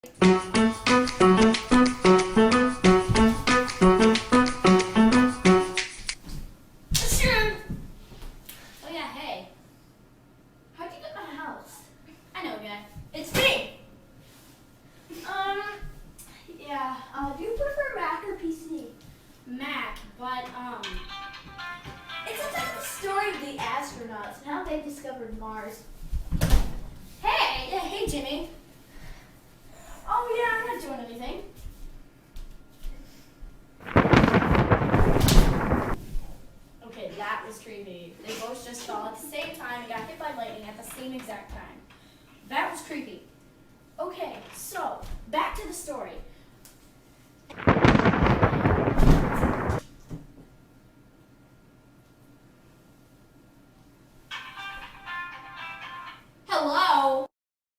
Oh yeah, hey. How'd you get my house? I know a guy. It's me! Yeah. Do you prefer Mac or PC? Mac, but It's about the story of the astronauts and how they discovered Mars. hey, Jimmy. Oh yeah, I'm not doing anything. Okay, that was creepy. They both just fell at the same time and got hit by lightning at the same exact time. That was creepy. Okay, so back to the story.